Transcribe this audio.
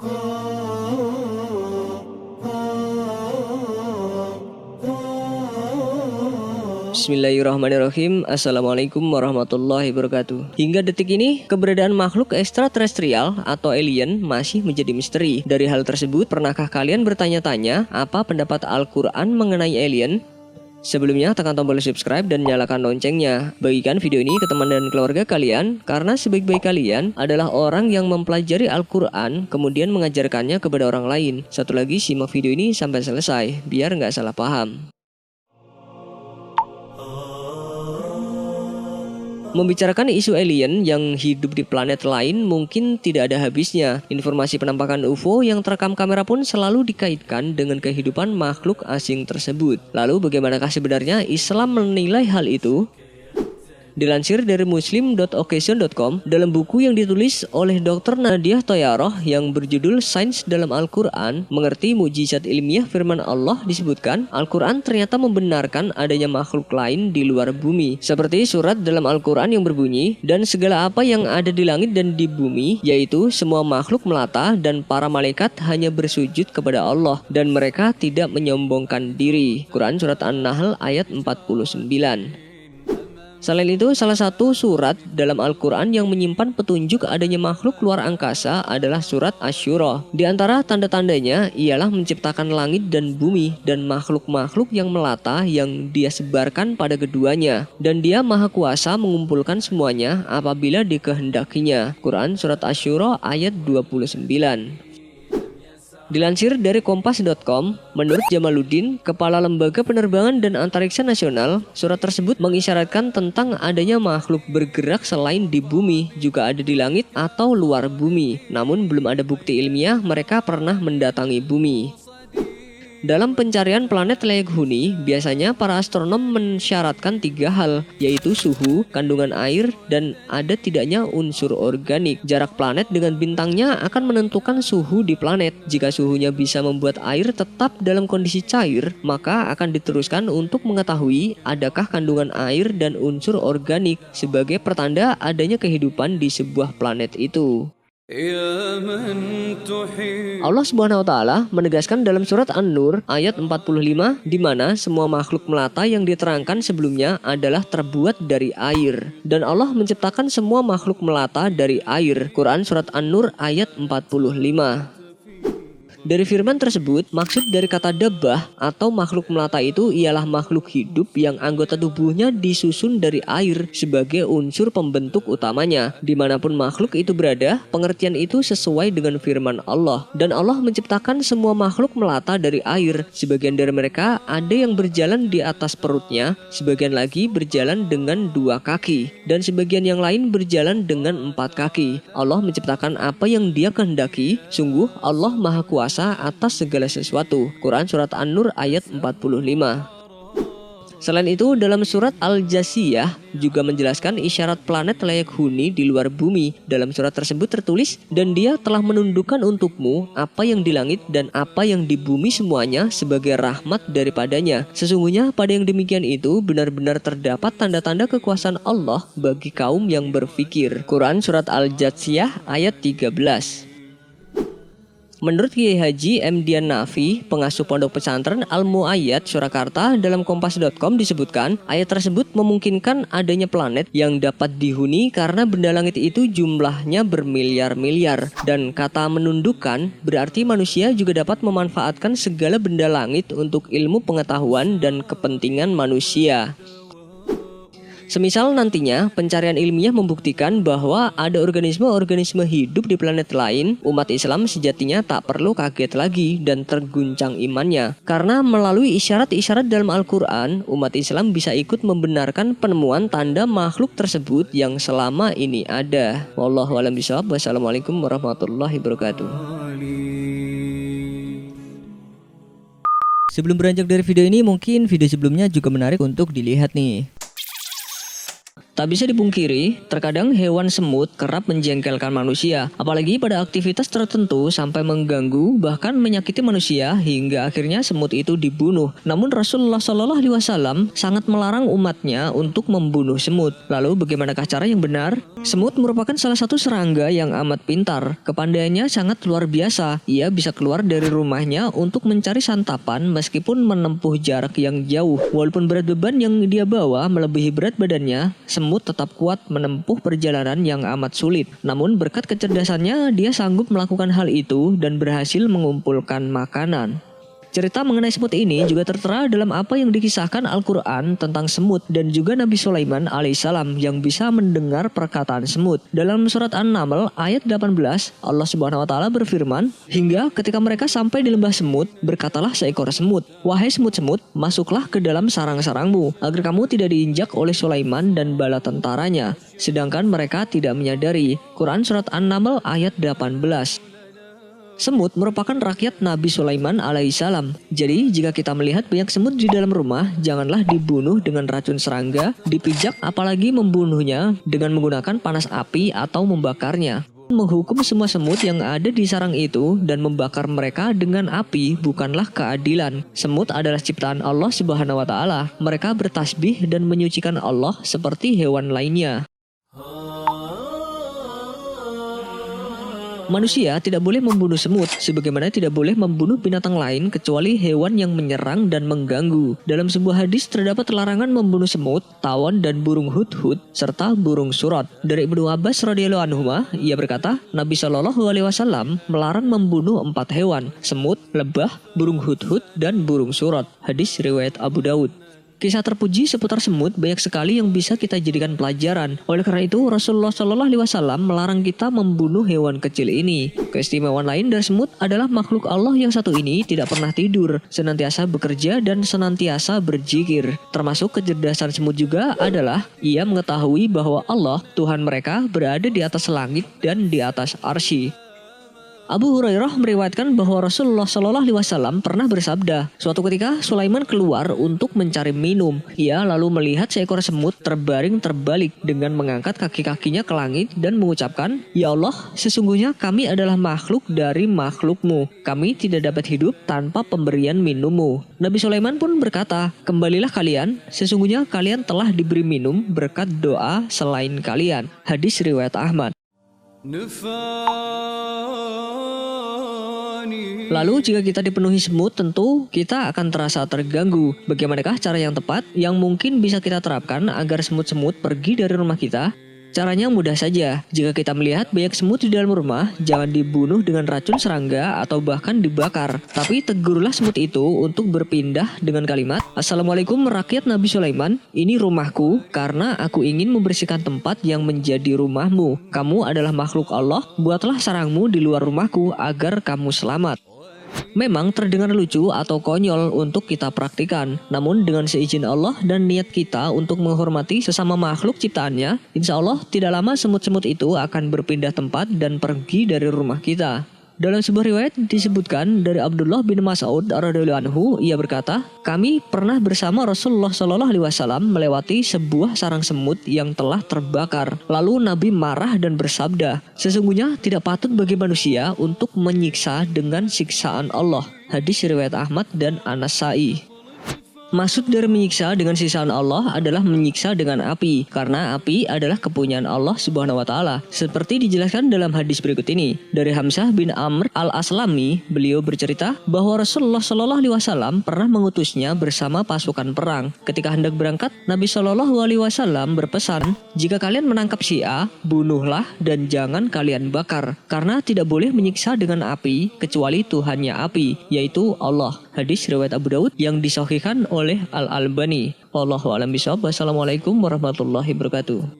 Bismillahirrahmanirrahim. Assalamualaikum warahmatullahi wabarakatuh. Hingga detik ini, keberadaan makhluk ekstraterestrial atau alien masih menjadi misteri. Dari hal tersebut, pernahkah kalian bertanya-tanya apa pendapat Al-Quran mengenai alien? Sebelumnya, tekan tombol subscribe dan nyalakan loncengnya. Bagikan video ini ke teman dan keluarga kalian, karena sebaik-baik kalian adalah orang yang mempelajari Al-Quran, kemudian mengajarkannya kepada orang lain. Satu lagi, simak video ini sampai selesai, biar nggak salah paham. Membicarakan isu alien yang hidup di planet lain mungkin tidak ada habisnya. Informasi penampakan UFO yang terekam kamera pun selalu dikaitkan dengan kehidupan makhluk asing tersebut. Lalu bagaimanakah sebenarnya Islam menilai hal itu? Dilansir dari muslim.occasion.com, dalam buku yang ditulis oleh Dr. Nadia Toyaroh yang berjudul Sains dalam Al-Quran, Mengerti Mujizat Ilmiah Firman Allah, disebutkan Al-Quran ternyata membenarkan adanya makhluk lain di luar bumi. Seperti surat dalam Al-Quran yang berbunyi, dan segala apa yang ada di langit dan di bumi, yaitu semua makhluk melata dan para malaikat hanya bersujud kepada Allah, dan mereka tidak menyombongkan diri. Quran Surat An-Nahl ayat 49. Selain itu, salah satu surat dalam Al-Quran yang menyimpan petunjuk adanya makhluk luar angkasa adalah surat Asy-Syura. Di antara tanda-tandanya ialah menciptakan langit dan bumi dan makhluk-makhluk yang melata yang dia sebarkan pada keduanya. Dan dia maha kuasa mengumpulkan semuanya apabila dikehendakinya. Quran Surat Asy-Syura ayat 29. Dilansir dari kompas.com, menurut Jamaluddin, Kepala Lembaga Penerbangan dan Antariksa Nasional, surat tersebut mengisyaratkan tentang adanya makhluk bergerak selain di bumi, juga ada di langit atau luar bumi. Namun belum ada bukti ilmiah mereka pernah mendatangi bumi. Dalam pencarian planet layak huni, biasanya para astronom mensyaratkan 3 hal, yaitu suhu, kandungan air, dan ada tidaknya unsur organik. Jarak planet dengan bintangnya akan menentukan suhu di planet. Jika suhunya bisa membuat air tetap dalam kondisi cair, maka akan diteruskan untuk mengetahui adakah kandungan air dan unsur organik sebagai pertanda adanya kehidupan di sebuah planet itu. Allah Subhanahu wa taala menegaskan dalam surat An-Nur ayat 45 di mana semua makhluk melata yang diterangkan sebelumnya adalah terbuat dari air, dan Allah menciptakan semua makhluk melata dari air. Quran Surat An-Nur ayat 45. Dari firman tersebut, maksud dari kata dabbah atau makhluk melata itu ialah makhluk hidup yang anggota tubuhnya disusun dari air sebagai unsur pembentuk utamanya. Dimanapun makhluk itu berada, pengertian itu sesuai dengan firman Allah. Dan Allah menciptakan semua makhluk melata dari air. Sebagian dari mereka ada yang berjalan di atas perutnya, sebagian lagi berjalan dengan 2 kaki, dan sebagian yang lain berjalan dengan 4 kaki. Allah menciptakan apa yang Dia kehendaki. Sungguh Allah Maha Kuasa atas segala sesuatu. Quran Surat An-Nur ayat 45. Selain itu, dalam surat Al-Jasiyah juga menjelaskan isyarat planet layak huni di luar bumi. Dalam surat tersebut tertulis, dan Dia telah menundukkan untukmu apa yang di langit dan apa yang di bumi semuanya sebagai rahmat daripadanya. Sesungguhnya pada yang demikian itu benar-benar terdapat tanda-tanda kekuasaan Allah bagi kaum yang berfikir. Quran Surat Al-Jasiyah ayat 13. Menurut Kiai Haji M. Dian Nafi, pengasuh pondok pesantren Al-Muayyad Surakarta, dalam kompas.com disebutkan, ayat tersebut memungkinkan adanya planet yang dapat dihuni karena benda langit itu jumlahnya bermiliar-miliar. Dan kata menundukkan berarti manusia juga dapat memanfaatkan segala benda langit untuk ilmu pengetahuan dan kepentingan manusia. Semisal nantinya pencarian ilmiah membuktikan bahwa ada organisme-organisme hidup di planet lain, umat Islam sejatinya tak perlu kaget lagi dan terguncang imannya. Karena melalui isyarat-isyarat dalam Al-Quran, umat Islam bisa ikut membenarkan penemuan tanda makhluk tersebut yang selama ini ada. Wallahu a'lam bishawab. Wassalamualaikum warahmatullahi wabarakatuh. Sebelum beranjak dari video ini, mungkin video sebelumnya juga menarik untuk dilihat nih. Tak bisa dipungkiri, terkadang hewan semut kerap menjengkelkan manusia, apalagi pada aktivitas tertentu sampai mengganggu bahkan menyakiti manusia hingga akhirnya semut itu dibunuh. Namun Rasulullah Shallallahu Alaihi Wasallam sangat melarang umatnya untuk membunuh semut. Lalu bagaimanakah cara yang benar? Semut merupakan salah satu serangga yang amat pintar. Kepandaiannya sangat luar biasa. Ia bisa keluar dari rumahnya untuk mencari santapan meskipun menempuh jarak yang jauh. Walaupun berat beban yang dia bawa melebihi berat badannya, semut tetap kuat menempuh perjalanan yang amat sulit. Namun berkat kecerdasannya, dia sanggup melakukan hal itu dan berhasil mengumpulkan makanan. Cerita mengenai semut ini juga tertera dalam apa yang dikisahkan Al-Quran tentang semut dan juga Nabi Sulaiman alaihissalam yang bisa mendengar perkataan semut. Dalam surat An-Naml ayat 18, Allah Subhanahu wa taala berfirman, "Hingga ketika mereka sampai di lembah semut, berkatalah seekor semut, 'Wahai semut-semut, masuklah ke dalam sarang-sarangmu, agar kamu tidak diinjak oleh Sulaiman dan bala tentaranya.' Sedangkan mereka tidak menyadari." Quran surat An-Naml ayat 18. Semut merupakan rakyat Nabi Sulaiman alaihissalam. Jadi jika kita melihat banyak semut di dalam rumah, janganlah dibunuh dengan racun serangga, dipijak apalagi membunuhnya dengan menggunakan panas api atau membakarnya. Menghukum semua semut yang ada di sarang itu dan membakar mereka dengan api bukanlah keadilan. Semut adalah ciptaan Allah Subhanahu wa taala. Mereka bertasbih dan menyucikan Allah seperti hewan lainnya. Manusia tidak boleh membunuh semut, sebagaimana tidak boleh membunuh binatang lain kecuali hewan yang menyerang dan mengganggu. Dalam sebuah hadis terdapat larangan membunuh semut, tawon dan burung hudhud serta burung surat. Dari Ibnu Abbas radhiyallahu anhu, ia berkata, Nabi Shallallahu Alaihi Wasallam melarang membunuh 4 hewan: semut, lebah, burung hudhud dan burung surat. Hadis riwayat Abu Daud. Kisah terpuji seputar semut banyak sekali yang bisa kita jadikan pelajaran. Oleh karena itu, Rasulullah Shallallahu Alaihi Wasallam melarang kita membunuh hewan kecil ini. Keistimewaan lain dari semut adalah makhluk Allah yang satu ini tidak pernah tidur, senantiasa bekerja dan senantiasa berzikir. Termasuk kecerdasan semut juga adalah ia mengetahui bahwa Allah, Tuhan mereka, berada di atas langit dan di atas arsy. Abu Hurairah meriwayatkan bahwa Rasulullah Shallallahu Alaihi Wasallam pernah bersabda, suatu ketika Sulaiman keluar untuk mencari minum. Ia lalu melihat seekor semut terbaring terbalik dengan mengangkat kaki-kakinya ke langit dan mengucapkan, "Ya Allah, sesungguhnya kami adalah makhluk dari makhlukmu. Kami tidak dapat hidup tanpa pemberian minummu." Nabi Sulaiman pun berkata, "Kembalilah kalian, sesungguhnya kalian telah diberi minum berkat doa selain kalian." Hadis riwayat Ahmad. Lalu jika kita dipenuhi semut, tentu kita akan terasa terganggu. Bagaimanakah cara yang tepat yang mungkin bisa kita terapkan agar semut-semut pergi dari rumah kita? Caranya mudah saja. Jika kita melihat banyak semut di dalam rumah, jangan dibunuh dengan racun serangga atau bahkan dibakar. Tapi tegurlah semut itu untuk berpindah dengan kalimat, "Assalamualaikum rakyat Nabi Sulaiman, ini rumahku karena aku ingin membersihkan tempat yang menjadi rumahmu. Kamu adalah makhluk Allah, buatlah sarangmu di luar rumahku agar kamu selamat." Memang terdengar lucu atau konyol untuk kita praktikan, namun dengan seizin Allah dan niat kita untuk menghormati sesama makhluk ciptaannya, insya Allah tidak lama semut-semut itu akan berpindah tempat dan pergi dari rumah kita. Dalam sebuah riwayat disebutkan dari Abdullah bin Mas'ud radhiyallahu anhu, ia berkata, "Kami pernah bersama Rasulullah Shallallahu Alaihi Wasallam melewati sebuah sarang semut yang telah terbakar. Lalu Nabi marah dan bersabda, 'Sesungguhnya tidak patut bagi manusia untuk menyiksa dengan siksaan Allah.'" Hadis riwayat Ahmad dan An-Nasa'i. Maksud dari menyiksa dengan siksaan Allah adalah menyiksa dengan api, karena api adalah kepunyaan Allah Subhanahu wa taala. Seperti dijelaskan dalam hadis berikut ini. Dari Hamzah bin Amr Al-Aslami, beliau bercerita bahwa Rasulullah Shallallahu Alaihi Wasallam pernah mengutusnya bersama pasukan perang. Ketika hendak berangkat, Nabi Shallallahu Alaihi Wasallam berpesan, "Jika kalian menangkap si A, bunuhlah dan jangan kalian bakar, karena tidak boleh menyiksa dengan api kecuali Tuhannya api, yaitu Allah." Hadis riwayat Abu Daud yang disahihkan oleh Al-Albani. Wallahu a'lam bishawab. Wassalamualaikum warahmatullahi wabarakatuh.